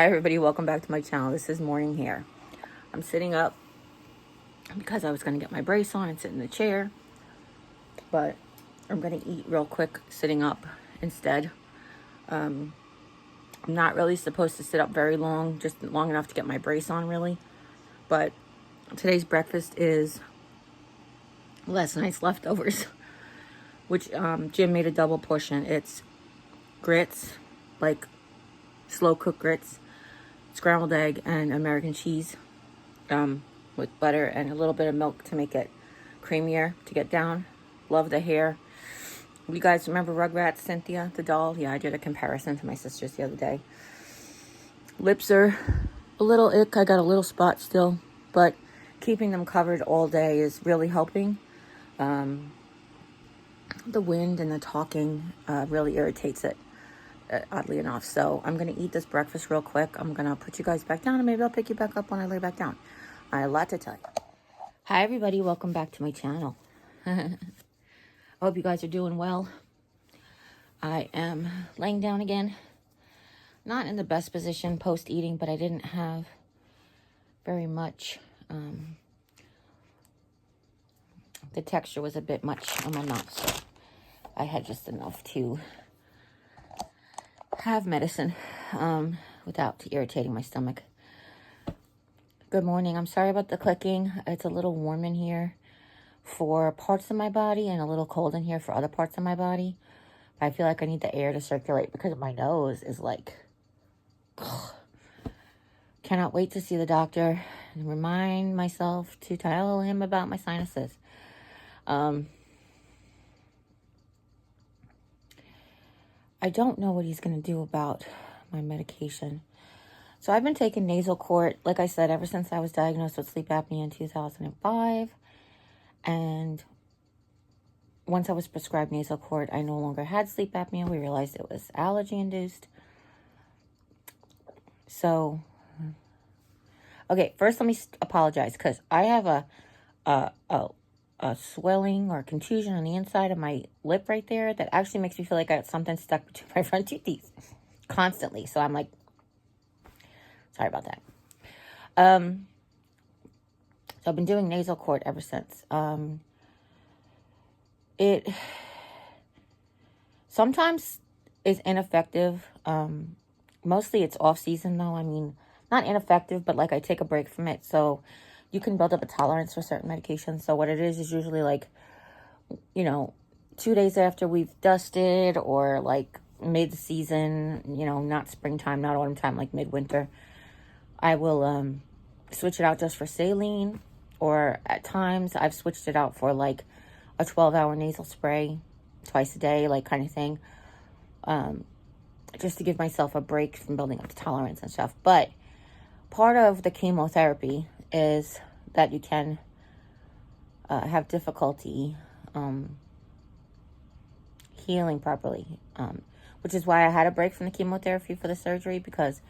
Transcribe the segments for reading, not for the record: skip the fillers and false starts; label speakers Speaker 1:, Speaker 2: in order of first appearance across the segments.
Speaker 1: Hi everybody, welcome back to my channel. This is morning hair. I'm sitting up because I was going to get my brace on and sit in the chair, but I'm going to eat real quick sitting up instead. I'm not really supposed to sit up very long, just long enough to get my brace on really, but today's breakfast is last night's leftovers, which Jim made a double portion. It's grits, like slow cooked grits, scrambled egg, and American cheese with butter and a little bit of milk to make it creamier to get down. Love the hair. You guys remember Rugrats, Cynthia, the doll? Yeah, I did a comparison to my sisters the other day. Lips are a little ick. I got a little spot still, but keeping them covered all day is really helping. The wind and the talking really irritates it. Oddly enough. So I'm going to eat this breakfast real quick. I'm going to put you guys back down and maybe I'll pick you back up when I lay back down. I have a lot to tell you. Hi everybody, welcome back to my channel. I hope you guys are doing well. I am laying down again. Not in the best position post eating, but I didn't have very much. The texture was a bit much on my mouth, so I had just enough to have medicine without irritating my stomach. Good morning. I'm sorry about the clicking. It's a little warm in here for parts of my body and a little cold in here for other parts of my body. I feel like I need the air to circulate because my nose is like, ugh. Cannot wait to see the doctor and remind myself to tell him about my sinuses. I don't know what he's going to do about my medication. So I've been taking nasal Cort, like I said, ever since I was diagnosed with sleep apnea in 2005. And once I was prescribed nasal Cort, I no longer had sleep apnea. We realized it was allergy induced. So, okay, first let me apologize because I have a swelling or contusion on the inside of my lip right there that actually makes me feel like I got something stuck between my front two teeth constantly. So I'm like, sorry about that. So I've been doing nasal Cort ever since. It sometimes is ineffective. Mostly it's off season though. I mean, not ineffective, but like I take a break from it. So you can build up a tolerance for certain medications. So what it is usually like, 2 days after we've dusted or like mid-season, not springtime, not autumn time, like midwinter, I will switch it out just for saline, or at times I've switched it out for like a 12-hour nasal spray twice a day, like kind of thing, just to give myself a break from building up the tolerance and stuff. But part of the chemotherapy is that you can have difficulty healing properly, which is why I had a break from the chemotherapy for the surgery, because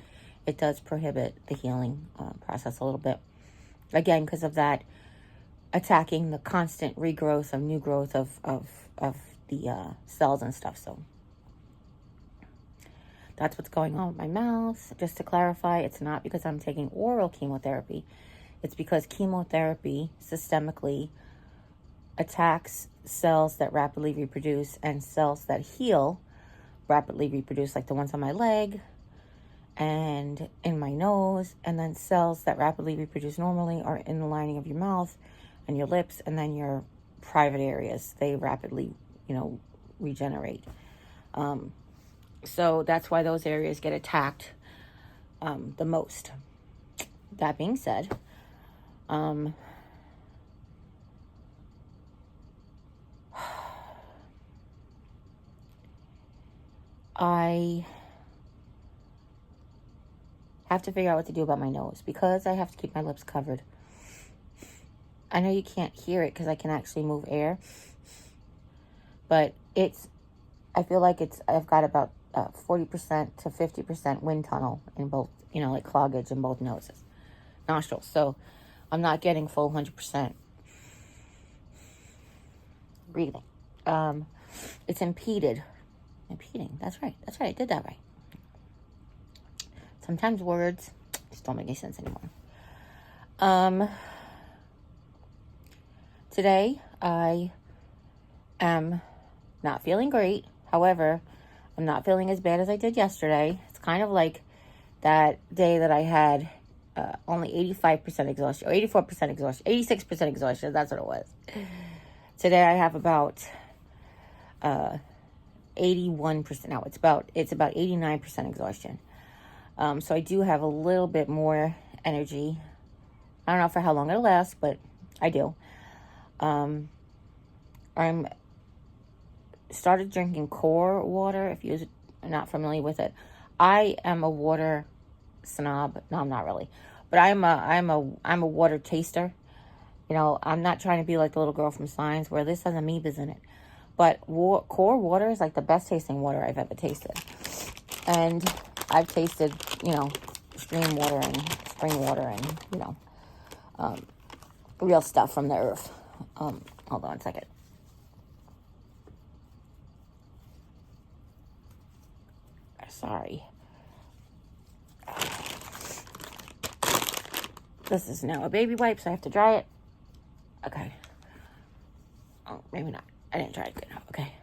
Speaker 1: it does prohibit the healing process a little bit. Again, because of that attacking the constant regrowth of new growth of the cells and stuff. So that's what's going on with my mouth. Just to clarify, it's not because I'm taking oral chemotherapy. It's because chemotherapy systemically attacks cells that rapidly reproduce, and cells that heal rapidly reproduce, like the ones on my leg and in my nose. And then cells that rapidly reproduce normally are in the lining of your mouth and your lips, and then your private areas. They rapidly, regenerate. So that's why those areas get attacked the most. That being said, I have to figure out what to do about my nose, because I have to keep my lips covered. I know you can't hear it because I can actually move air, but I feel like I've got about 40% to 50% wind tunnel in both, like cloggage in both nostrils. So I'm not getting full 100% breathing. It's impeding. That's right. I did that right. It's Sometimes words just don't make any sense anymore. Today, I am not feeling great. However, I'm not feeling as bad as I did yesterday. It's kind of like that day that I had only 85% exhaustion, or 84% exhaustion, 86% exhaustion. That's what it was. Today, I have about 81%. No, it's about 89% exhaustion. So I do have a little bit more energy. I don't know for how long it'll last, but I do. I'm started drinking core water. If you're not familiar with it, I am a water snob. No, I'm not really, but I'm a water taster. You know, I'm not trying to be like the little girl from Signs where this has amoebas in it. But core water is like the best tasting water I've ever tasted. And I've tasted, you know, stream water and spring water and, you know, real stuff from the earth. Hold on a second. Sorry. This is now a baby wipe, so I have to dry it. Okay. Oh, maybe not. I didn't dry it good enough. Okay.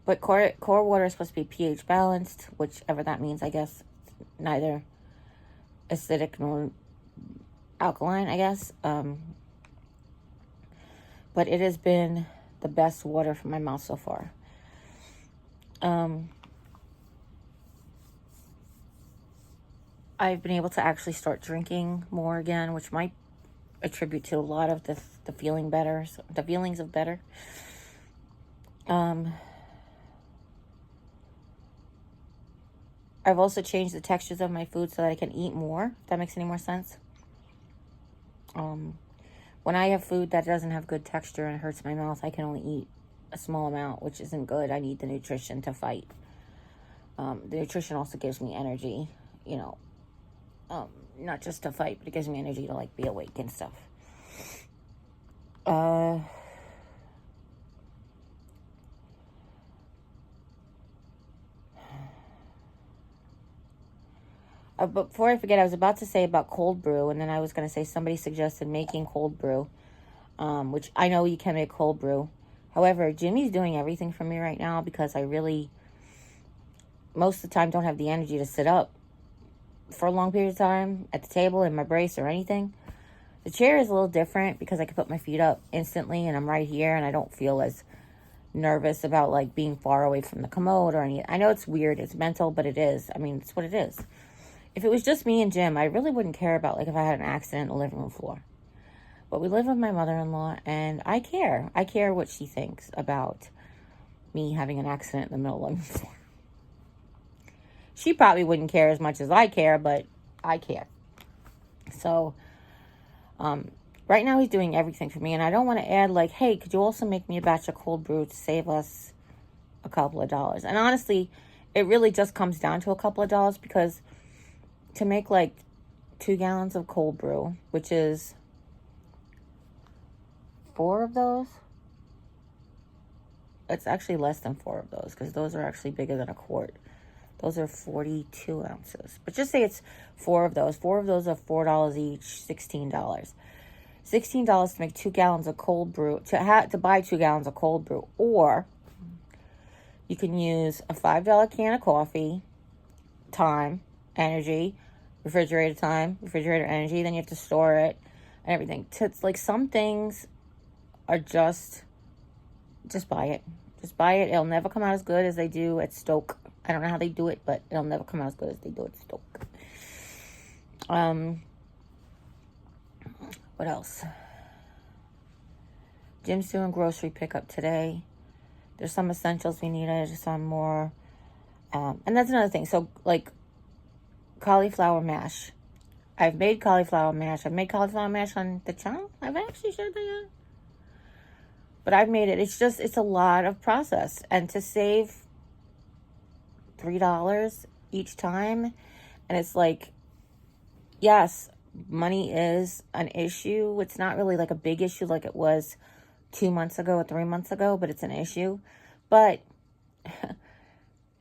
Speaker 1: But core water is supposed to be pH balanced, whichever that means, I guess. Neither acidic nor alkaline, I guess. But it has been the best water for my mouth so far. I've been able to actually start drinking more again, which might attribute to a lot of the feelings of better. I've also changed the textures of my food so that I can eat more, if that makes any more sense. When I have food that doesn't have good texture and hurts my mouth, I can only eat a small amount, which isn't good. I need the nutrition to fight. The nutrition also gives me energy, you know, not just to fight, but it gives me energy to, like, be awake and stuff. But before I forget, I was about to say about cold brew, and then I was going to say somebody suggested making cold brew, which I know you can make cold brew. However, Jimmy's doing everything for me right now because I really, most of the time, don't have the energy to sit up for a long period of time at the table in my brace or anything. The chair is a little different because I can put my feet up instantly, and I'm right here, and I don't feel as nervous about, like, being far away from the commode or anything. I know it's weird, it's mental, but it is. I mean, it's what it is. If it was just me and Jim, I really wouldn't care about, like, if I had an accident on the living room floor. But we live with my mother-in-law, and I care. I care what she thinks about me having an accident in the middle of the living floor. She probably wouldn't care as much as I care, but I care. So, right now he's doing everything for me, and I don't want to add, like, hey, could you also make me a batch of cold brew to save us a couple of dollars? And honestly, it really just comes down to a couple of dollars because to make, like, 2 gallons of cold brew, which is 4 of those. It's actually less than 4 of those because those are actually bigger than a quart. Those are 42 ounces. But just say it's 4 of those. 4 of those are $4 each, $16. $16 to make 2 gallons of cold brew, to buy 2 gallons of cold brew. Or you can use a $5 can of coffee, time, energy, refrigerator time, refrigerator energy. Then you have to store it and everything. It's like some things are just buy it. Just buy it. It'll never come out as good as they do at Stoke. I don't know how they do it, but it'll never come out as good as they do at Stoke. What else? Jim's doing grocery pickup today. There's some essentials we needed, some more. And that's another thing. So, like, cauliflower mash. I've made cauliflower mash. I've made cauliflower mash on the channel. I've actually shared that yet. But I've made it. It's a lot of process. And to save $3 each time, and it's like, yes, money is an issue. It's not really like a big issue like it was 2 months ago or 3 months ago, but it's an issue. But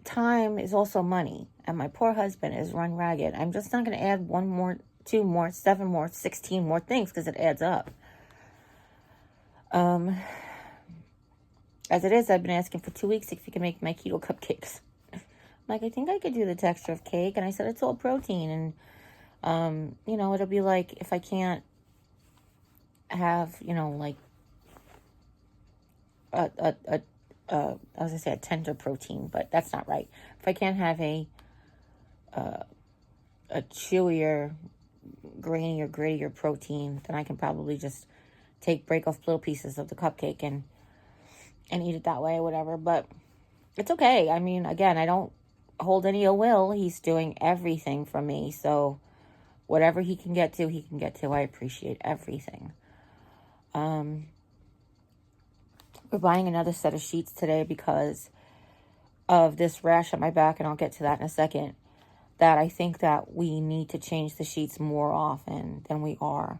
Speaker 1: time is also money, and my poor husband is run ragged. I'm just not going to add 1 more, 2 more, 7 more, 16 more things because it adds up. As it is, I've been asking for 2 weeks if he can make my keto cupcakes. I'm like, I think I could do the texture of cake. And I said, it's all protein. And, you know, it'll be like if I can't have, you know, like I was going to say a tender protein, but that's not right. If I can't have a chewier, grainier, grittier protein, then I can probably just break off little pieces of the cupcake and eat it that way or whatever. But it's okay. I mean, again, I don't hold any ill will. He's doing everything for me. So whatever he can get to, he can get to. I appreciate everything. We're buying another set of sheets today because of this rash on my back, and I'll get to that in a second, that I think that we need to change the sheets more often than we are.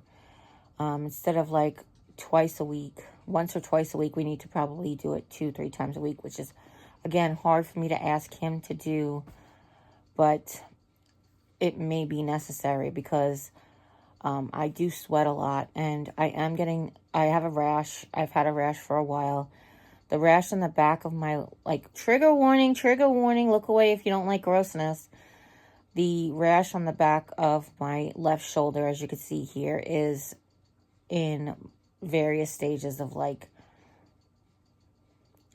Speaker 1: Instead of like twice a week, once or twice a week, we need to probably do it 2-3 times a week, which is, again, hard for me to ask him to do, but it may be necessary because I do sweat a lot, and I have a rash. I've had a rash for a while. The rash on the back of my, like, trigger warning, look away if you don't like grossness. The rash on the back of my left shoulder, as you can see here, is in various stages of, like,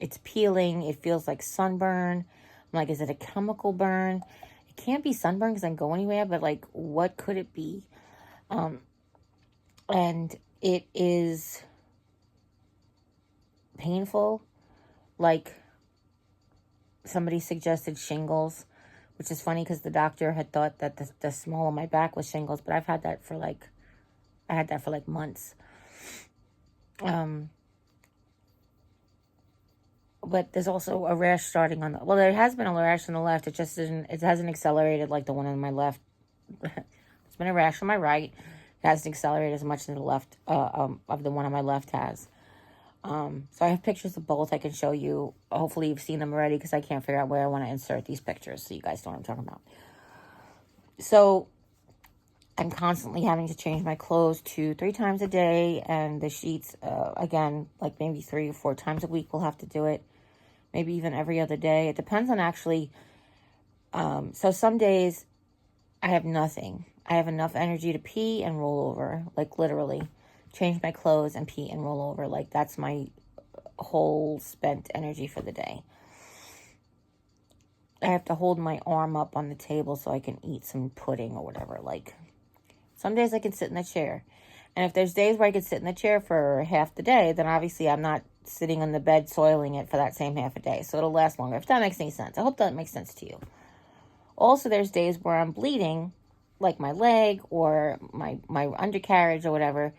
Speaker 1: it's peeling. It feels like sunburn. I'm like, is it a chemical burn? It can't be sunburn because I can go anywhere, but, like, what could it be? And it is painful. Like, somebody suggested shingles, which is funny because the doctor had thought that the small of my back was shingles, but I've had that for like, months. But there's also a rash starting on well, there has been a rash on the left. It hasn't accelerated like the one on my left. It's been a rash on my right. It hasn't accelerated as much as the left, of the one on my left has. So I have pictures of both I can show you. Hopefully you've seen them already because I can't figure out where I want to insert these pictures so you guys know what I'm talking about. So I'm constantly having to change my clothes 2-3 times a day, and the sheets, again, like maybe 3 or 4 times a week we'll have to do it. Maybe even every other day. It depends on actually, so some days I have nothing. I have enough energy to pee and roll over, like literally. Change my clothes and pee and roll over. Like, that's my whole spent energy for the day. I have to hold my arm up on the table so I can eat some pudding or whatever. Like, some days I can sit in the chair. And if there's days where I can sit in the chair for half the day, then obviously I'm not sitting on the bed soiling it for that same half a day. So it'll last longer, if that makes any sense. I hope that makes sense to you. Also, there's days where I'm bleeding, like my leg or my undercarriage or whatever.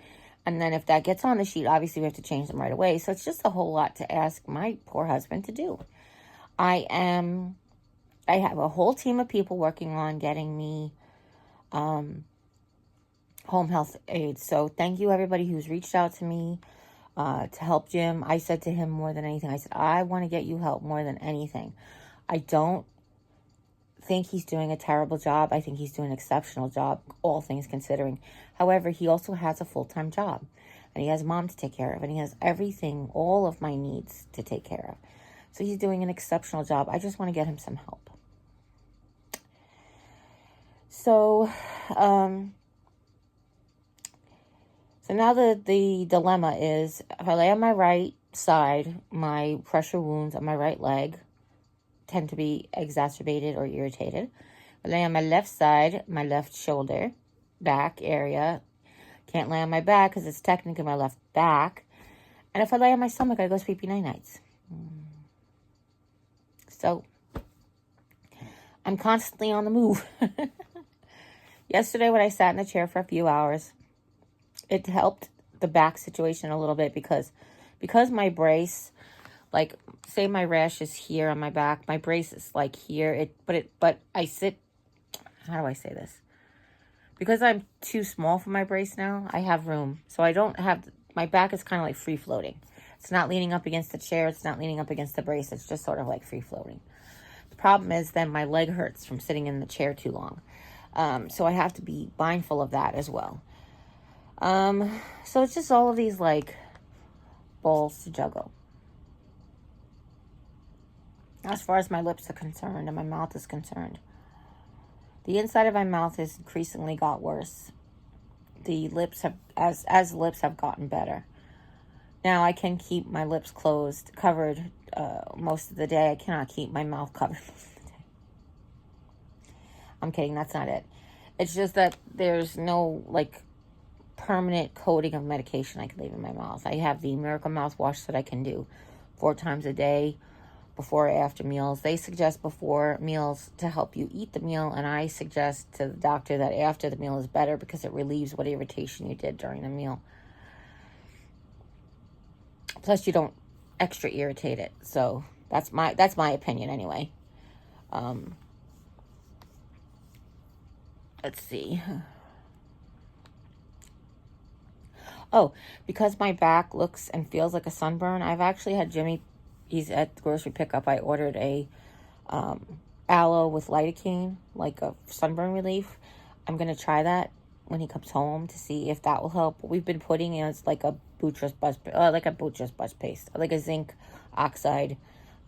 Speaker 1: And then if that gets on the sheet, obviously we have to change them right away. So it's just a whole lot to ask my poor husband to do. I have a whole team of people working on getting me home health aides. So thank you everybody who's reached out to me to help Jim. I said to him more than anything, I said, I want to get you help more than anything. I don't think he's doing a terrible job. I think he's doing an exceptional job, all things considering. However, he also has a full-time job, and he has mom to take care of, and he has everything, all of my needs to take care of. So he's doing an exceptional job. I just want to get him some help. So, so now the dilemma is, if I lay on my right side, my pressure wounds on my right leg tend to be exacerbated or irritated. If I lay on my left side, my left shoulder, back area, can't lay on my back because it's technically my left back. And if I lay on my stomach, I go sleepy nights. So I'm constantly on the move. Yesterday when I sat in the chair for a few hours, it helped the back situation a little bit because my brace, like, say my rash is here on my back, my brace is like here, but I sit, how do I say this? Because I'm too small for my brace now, I have room. So I don't have, my back is kind of like free floating. It's not leaning up against the chair, it's not leaning up against the brace, it's just sort of like free floating. Problem is then my leg hurts from sitting in the chair too long. So I have to be mindful of that as well. So it's just all of these like balls to juggle. As far as my lips are concerned and my mouth is concerned, the inside of my mouth has increasingly got worse. The lips have, as the lips have gotten better. Now I can keep my lips covered most of the day. I cannot keep my mouth covered most of the day. I'm kidding, that's not it. It's just that there's no like permanent coating of medication I can leave in my mouth. I have the Miracle mouthwash that I can do 4 times a day, before or after meals. They suggest before meals to help you eat the meal, and I suggest to the doctor that after the meal is better because it relieves what irritation you did during the meal. Plus, you don't extra irritate it. So that's my opinion anyway. Let's see. Oh, because my back looks and feels like a sunburn, I've actually had Jimmy, he's at the grocery pickup, I ordered a aloe with lidocaine, like a sunburn relief. I'm going to try that when he comes home to see if that will help. What we've been putting in is like a buttress bus paste, like a zinc oxide,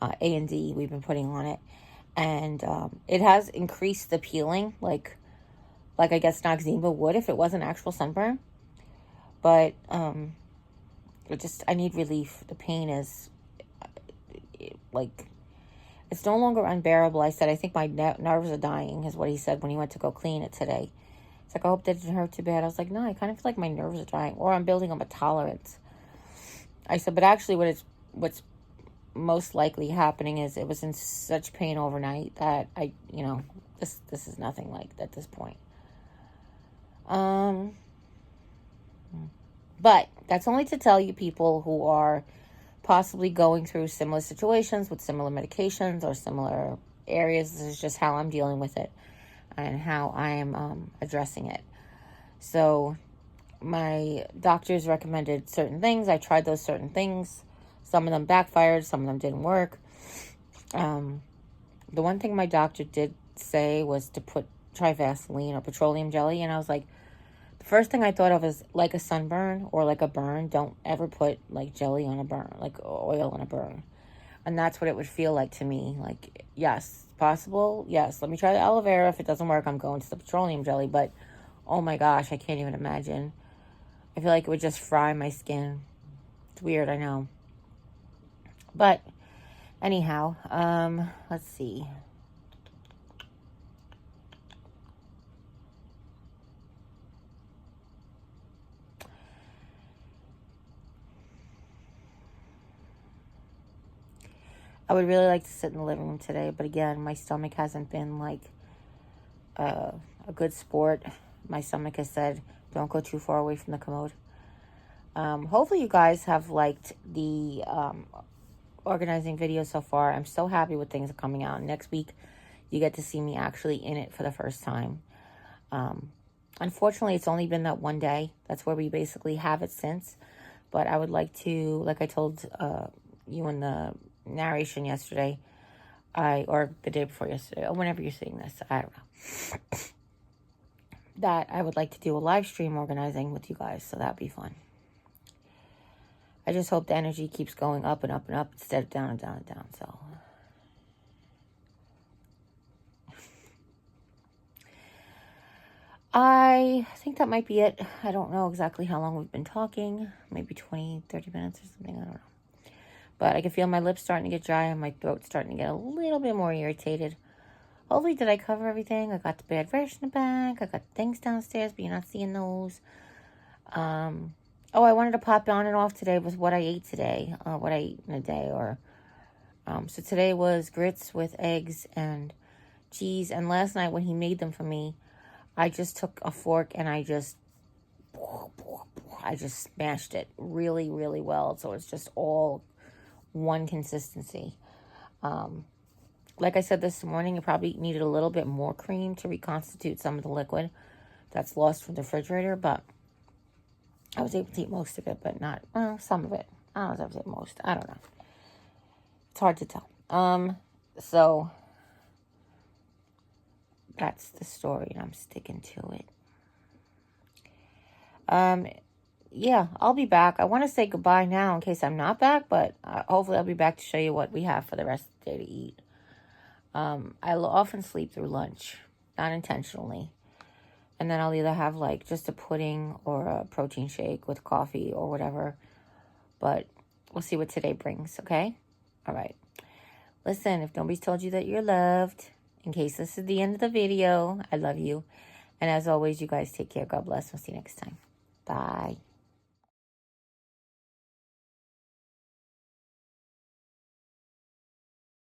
Speaker 1: A&D we've been putting on it. And it has increased the peeling, like I guess Noxzema would if it was an actual sunburn. But I need relief. The pain is, like, it's no longer unbearable. I said, I think my nerves are dying, is what he said when he went to go clean it today. It's like, I hope that didn't hurt too bad. I was like, no, I kind of feel like my nerves are dying, or I'm building up a tolerance. I said, but actually what's most likely happening is it was in such pain overnight that this is nothing like at this point. But that's only to tell you people who are possibly going through similar situations with similar medications or similar areas. This is just how I'm dealing with it and how I am addressing it. So my doctors recommended certain things. I tried those certain things. Some of them backfired. Some of them didn't work. The one thing my doctor did say was to try Vaseline or petroleum jelly. And I was like, the first thing I thought of is like a sunburn or like a burn. Don't ever put like jelly on a burn, like oil on a burn. And that's what it would feel like to me. Like, yes, possible. Yes, let me try the aloe vera. If it doesn't work, I'm going to the petroleum jelly. But, oh my gosh, I can't even imagine. I feel like it would just fry my skin. It's weird, I know. But, anyhow, let's see. I would really like to sit in the living room today, but again, my stomach hasn't been like a good sport. My stomach has said, don't go too far away from the commode. Hopefully you guys have liked the organizing video so far. I'm so happy with things coming out. Next week, you get to see me actually in it for the first time. Unfortunately, it's only been that one day. That's where we basically have it since. But I would like to, like I told you in the narration yesterday, or the day before yesterday, or whenever you're seeing this, I don't know, that I would like to do a live stream organizing with you guys, so that'd be fun. I just hope the energy keeps going up and up and up instead of down and down and down, so. I think that might be it. I don't know exactly how long we've been talking, maybe 20, 30 minutes or something, I don't know. But I can feel my lips starting to get dry and my throat starting to get a little bit more irritated. Hopefully, did I cover everything? I got the bad rash in the back. I got things downstairs, but you're not seeing those. Oh, I wanted to pop on and off today with what I ate today. What I ate in a day. So today was grits with eggs and cheese. And last night when he made them for me, I just took a fork and I just smashed it really, really well. So it's just all one consistency. Like I said this morning, it probably needed a little bit more cream to reconstitute some of the liquid that's lost from the refrigerator, but I was able to eat most of it, but not, some of it. I don't know if I was able to eat most. I don't know. It's hard to tell. So that's the story, and I'm sticking to it. Yeah, I'll be back. I want to say goodbye now in case I'm not back, but hopefully I'll be back to show you what we have for the rest of the day to eat. I'll often sleep through lunch, not intentionally. And then I'll either have like just a pudding or a protein shake with coffee or whatever. But we'll see what today brings, okay? All right. Listen, if nobody's told you that you're loved, in case this is the end of the video, I love you. And as always, you guys take care. God bless. We'll see you next time. Bye.